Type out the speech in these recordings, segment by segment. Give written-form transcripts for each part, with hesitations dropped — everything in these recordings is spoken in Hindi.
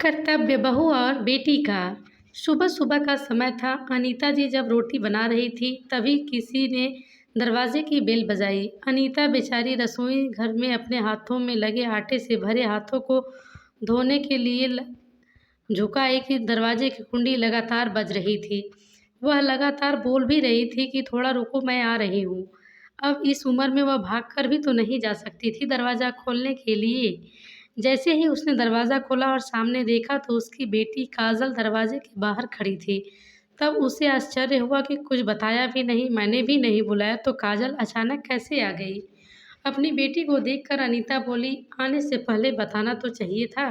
कर्तव्य बहू और बेटी का। सुबह सुबह का समय था। अनीता जी जब रोटी बना रही थी तभी किसी ने दरवाजे की बेल बजाई। अनीता बेचारी रसोई घर में अपने हाथों में लगे आटे से भरे हाथों को धोने के लिए झुकाई कि दरवाजे की कुंडी लगातार बज रही थी। वह लगातार बोल भी रही थी कि थोड़ा रुको, मैं आ रही हूँ। अब इस उम्र में वह भागकर भी तो नहीं जा सकती थी दरवाज़ा खोलने के लिए। जैसे ही उसने दरवाज़ा खोला और सामने देखा तो उसकी बेटी काजल दरवाजे के बाहर खड़ी थी। तब उसे आश्चर्य हुआ कि कुछ बताया भी नहीं, मैंने भी नहीं बुलाया तो काजल अचानक कैसे आ गई। अपनी बेटी को देखकर अनीता बोली, आने से पहले बताना तो चाहिए था।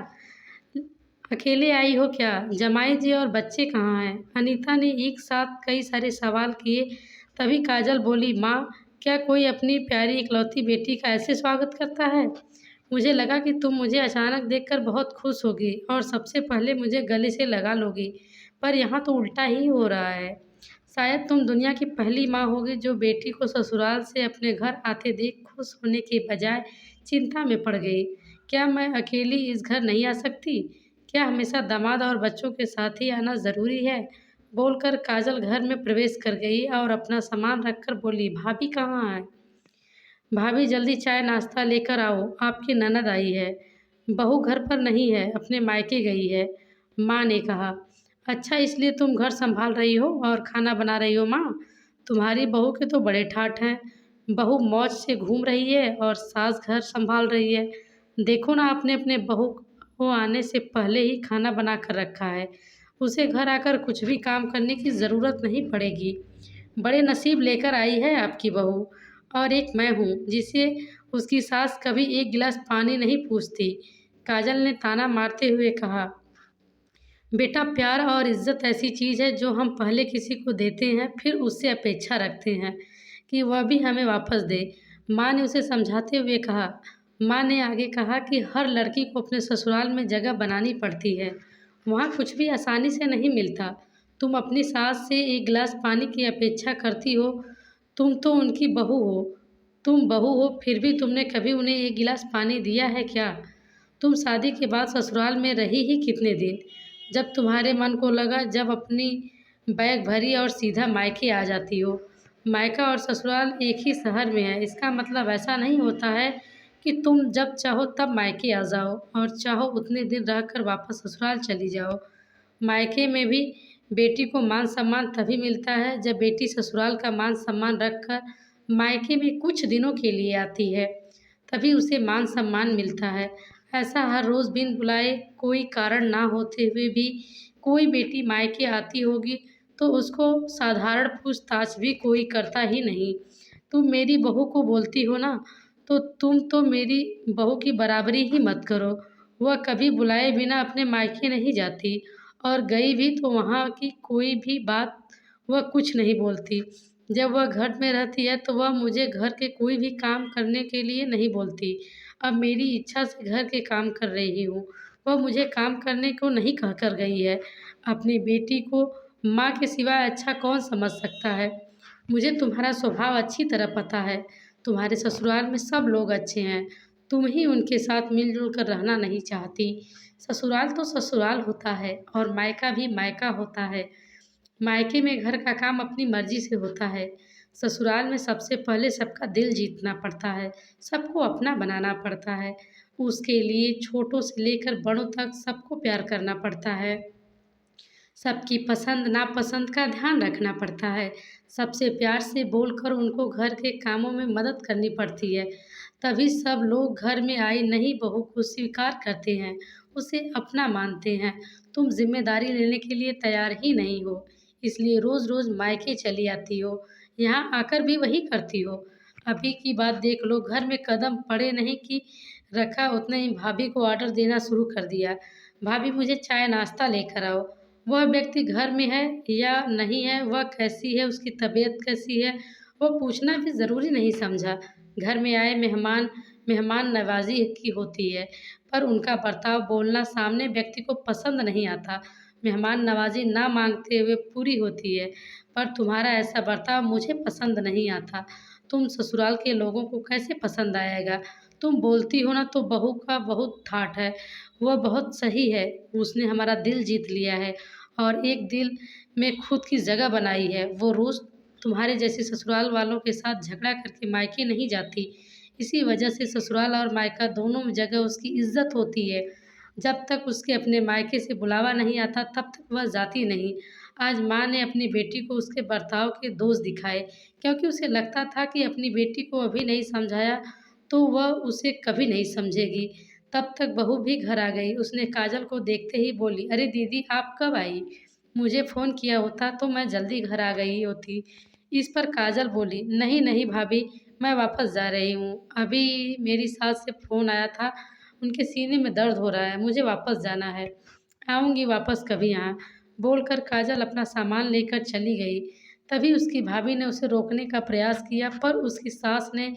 अकेले आई हो क्या? जमाई जी और बच्चे कहाँ हैं? अनीता ने एक साथ कई सारे सवाल किए। तभी काजल बोली, माँ, क्या कोई अपनी प्यारी इकलौती बेटी का ऐसे स्वागत करता है? मुझे लगा कि तुम मुझे अचानक देखकर बहुत खुश होगी और सबसे पहले मुझे गले से लगा लोगी, पर यहाँ तो उल्टा ही हो रहा है। शायद तुम दुनिया की पहली माँ होगी जो बेटी को ससुराल से अपने घर आते देख खुश होने के बजाय चिंता में पड़ गई। क्या मैं अकेली इस घर नहीं आ सकती? क्या हमेशा दामाद और बच्चों के साथ ही आना ज़रूरी है? बोलकर काजल घर में प्रवेश कर गई और अपना सामान रखकर बोली, भाभी कहाँ है? भाभी जल्दी चाय नाश्ता लेकर आओ, आपकी ननद आई है। बहू घर पर नहीं है, अपने मायके गई है, माँ ने कहा। अच्छा, इसलिए तुम घर संभाल रही हो और खाना बना रही हो माँ? तुम्हारी बहू के तो बड़े ठाठ हैं। बहू मौज से घूम रही है और सास घर संभाल रही है। देखो ना, आपने अपने बहू को आने से पहले ही खाना बना कर रखा है। उसे घर आकर कुछ भी काम करने की ज़रूरत नहीं पड़ेगी। बड़े नसीब लेकर आई है आपकी बहू। और एक मैं हूँ जिसे उसकी सास कभी एक गिलास पानी नहीं पूछती। काजल ने ताना मारते हुए कहा, बेटा, प्यार और इज्जत ऐसी चीज़ है जो हम पहले किसी को देते हैं, फिर उससे अपेक्षा रखते हैं कि वह भी हमें वापस दे। माँ ने उसे समझाते हुए कहा। माँ ने आगे कहा कि हर लड़की को अपने ससुराल में जगह बनानी पड़ती है। वहाँ कुछ भी आसानी से नहीं मिलता। तुम अपनी सास से एक गिलास पानी की अपेक्षा करती हो। तुम तो उनकी बहू हो। तुम बहू हो, फिर भी तुमने कभी उन्हें एक गिलास पानी दिया है क्या? तुम शादी के बाद ससुराल में रही ही कितने दिन? जब तुम्हारे मन को लगा, जब अपनी बैग भरी और सीधा मायके आ जाती हो। मायका और ससुराल एक ही शहर में है, इसका मतलब ऐसा नहीं होता है कि तुम जब चाहो तब मायके आ जाओ और चाहो उतने दिन रहकर वापस ससुराल चली जाओ। मायके में भी बेटी को मान सम्मान तभी मिलता है जब बेटी ससुराल का मान सम्मान रखकर मायके में कुछ दिनों के लिए आती है, तभी उसे मान सम्मान मिलता है। ऐसा हर रोज़ बिन बुलाए, कोई कारण ना होते हुए भी कोई बेटी मायके आती होगी तो उसको साधारण पूछताछ भी कोई करता ही नहीं। तुम मेरी बहू को बोलती हो ना, तो तुम तो मेरी बहू की बराबरी ही मत करो। वह कभी बुलाए बिना अपने मायके नहीं जाती और गई भी तो वहाँ की कोई भी बात वह कुछ नहीं बोलती। जब वह घर में रहती है तो वह मुझे घर के कोई भी काम करने के लिए नहीं बोलती। अब मेरी इच्छा से घर के काम कर रही हूँ। वह मुझे काम करने को नहीं कह कर गई है। अपनी बेटी को माँ के सिवाय अच्छा कौन समझ सकता है? मुझे तुम्हारा स्वभाव अच्छी तरह पता है। तुम्हारे ससुराल में सब लोग अच्छे हैं। तुम ही उनके साथ मिलजुल कर रहना नहीं चाहती। ससुराल तो ससुराल होता है और मायका भी मायका होता है। मायके में घर का काम अपनी मर्जी से होता है। ससुराल में सबसे पहले सबका दिल जीतना पड़ता है, सबको अपना बनाना पड़ता है। उसके लिए छोटों से लेकर बड़ों तक सबको प्यार करना पड़ता है। सबकी पसंद नापसंद का ध्यान रखना पड़ता है। सबसे प्यार से बोलकर उनको घर के कामों में मदद करनी पड़ती है। तभी सब लोग घर में आई नई बहू को स्वीकार करते हैं, उसे अपना मानते हैं। तुम जिम्मेदारी लेने के लिए तैयार ही नहीं हो, इसलिए रोज़ रोज़ मायके चली आती हो। यहाँ आकर भी वही करती हो। अभी की बात देख लो, घर में कदम पड़े नहीं कि रखा उतने ही भाभी को ऑर्डर देना शुरू कर दिया। भाभी, मुझे चाय नाश्ता लेकर आओ। वह व्यक्ति घर में है या नहीं है, वह कैसी है, उसकी तबीयत कैसी है, वह पूछना भी ज़रूरी नहीं समझा। घर में आए मेहमान मेहमान नवाजी की होती है, पर उनका बर्ताव बोलना सामने व्यक्ति को पसंद नहीं आता। मेहमान नवाजी ना मांगते हुए पूरी होती है, पर तुम्हारा ऐसा बर्ताव मुझे पसंद नहीं आता। तुम ससुराल के लोगों को कैसे पसंद आएगा? तुम बोलती हो ना तो बहू का बहुत ठाठ है, वह बहुत सही है, उसने हमारा दिल जीत लिया है और एक दिल में खुद की जगह बनाई है। वो रोज़ तुम्हारे जैसे ससुराल वालों के साथ झगड़ा करके मायके नहीं जाती। इसी वजह से ससुराल और मायका दोनों जगह उसकी इज़्ज़त होती है। जब तक उसके अपने मायके से बुलावा नहीं आता तब तक वह जाती नहीं। आज माँ ने अपनी बेटी को उसके बर्ताव के दोष दिखाए, क्योंकि उसे लगता था कि अपनी बेटी को अभी नहीं समझाया तो वह उसे कभी नहीं समझेगी। तब तक बहू भी घर आ गई। उसने काजल को देखते ही बोली, अरे दीदी आप कब आई? मुझे फ़ोन किया होता तो मैं जल्दी घर आ गई होती। इस पर काजल बोली, नहीं नहीं भाभी, मैं वापस जा रही हूँ। अभी मेरी सास से फ़ोन आया था, उनके सीने में दर्द हो रहा है, मुझे वापस जाना है। आऊँगी वापस कभी यहाँ, बोलकर काजल अपना सामान लेकर चली गई। तभी उसकी भाभी ने उसे रोकने का प्रयास किया, पर उसकी सास ने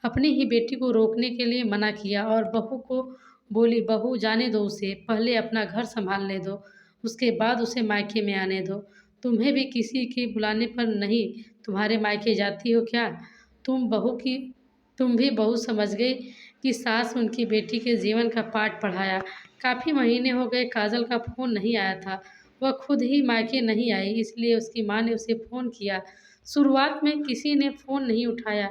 अपनी ही बेटी को रोकने के लिए मना किया और बहू को बोली, बहू जाने दो उसे, पहले अपना घर संभालने दो, उसके बाद उसे मायके में आने दो। तुम्हें भी किसी के बुलाने पर नहीं तुम्हारे मायके जाती हो क्या? तुम बहू की तुम भी बहू समझ गई कि सास उनकी बेटी के जीवन का पाठ पढ़ाया। काफ़ी महीने हो गए काजल का फ़ोन नहीं आया था। वह खुद ही मायके नहीं आई, इसलिए उसकी माँ ने उसे फ़ोन किया। शुरुआत में किसी ने फ़ोन नहीं उठाया,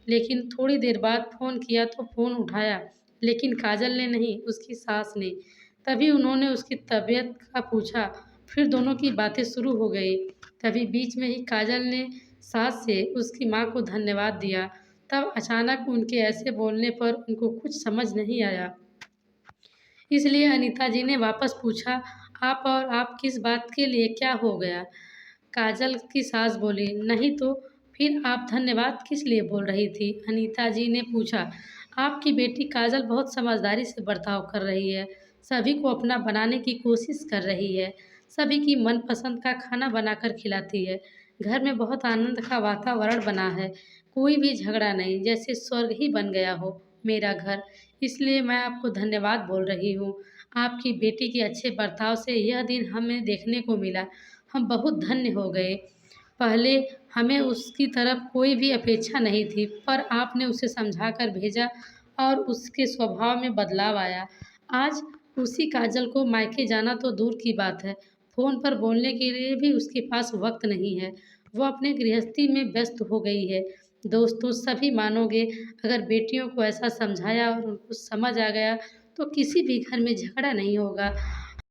लेकिन थोड़ी देर बाद फ़ोन किया तो फ़ोन उठाया, लेकिन काजल ने नहीं, उसकी सास ने। तभी उन्होंने उसकी तबीयत का पूछा, फिर दोनों की बातें शुरू हो गई। तभी बीच में ही काजल ने सास से उसकी माँ को धन्यवाद दिया। तब अचानक उनके ऐसे बोलने पर उनको कुछ समझ नहीं आया। इसलिए अनीता जी ने वापस पूछा, आप और आप किस बात के लिए, क्या हो गया? काजल की सास बोली, नहीं तो फिर आप धन्यवाद किस लिए बोल रही थी? अनीता जी ने पूछा, आपकी बेटी काजल बहुत समझदारी से बर्ताव कर रही है, सभी को अपना बनाने की कोशिश कर रही है, सभी की मनपसंद का खाना बनाकर खिलाती है, घर में बहुत आनंद का वातावरण बना है, कोई भी झगड़ा नहीं, जैसे स्वर्ग ही बन गया हो मेरा घर। इसलिए मैं आपको धन्यवाद बोल रही हूँ। आपकी बेटी के अच्छे बर्ताव से यह दिन हमें देखने को मिला। हम बहुत धन्य हो गए। पहले हमें उसकी तरफ कोई भी अपेक्षा नहीं थी, पर आपने उसे समझा कर भेजा और उसके स्वभाव में बदलाव आया। आज उसी काजल को मायके जाना तो दूर की बात है, फ़ोन पर बोलने के लिए भी उसके पास वक़्त नहीं है। वो अपने गृहस्थी में व्यस्त हो गई है। दोस्तों सभी मानोगे, अगर बेटियों को ऐसा समझाया और उनको समझ आ गया तो किसी भी घर में झगड़ा नहीं होगा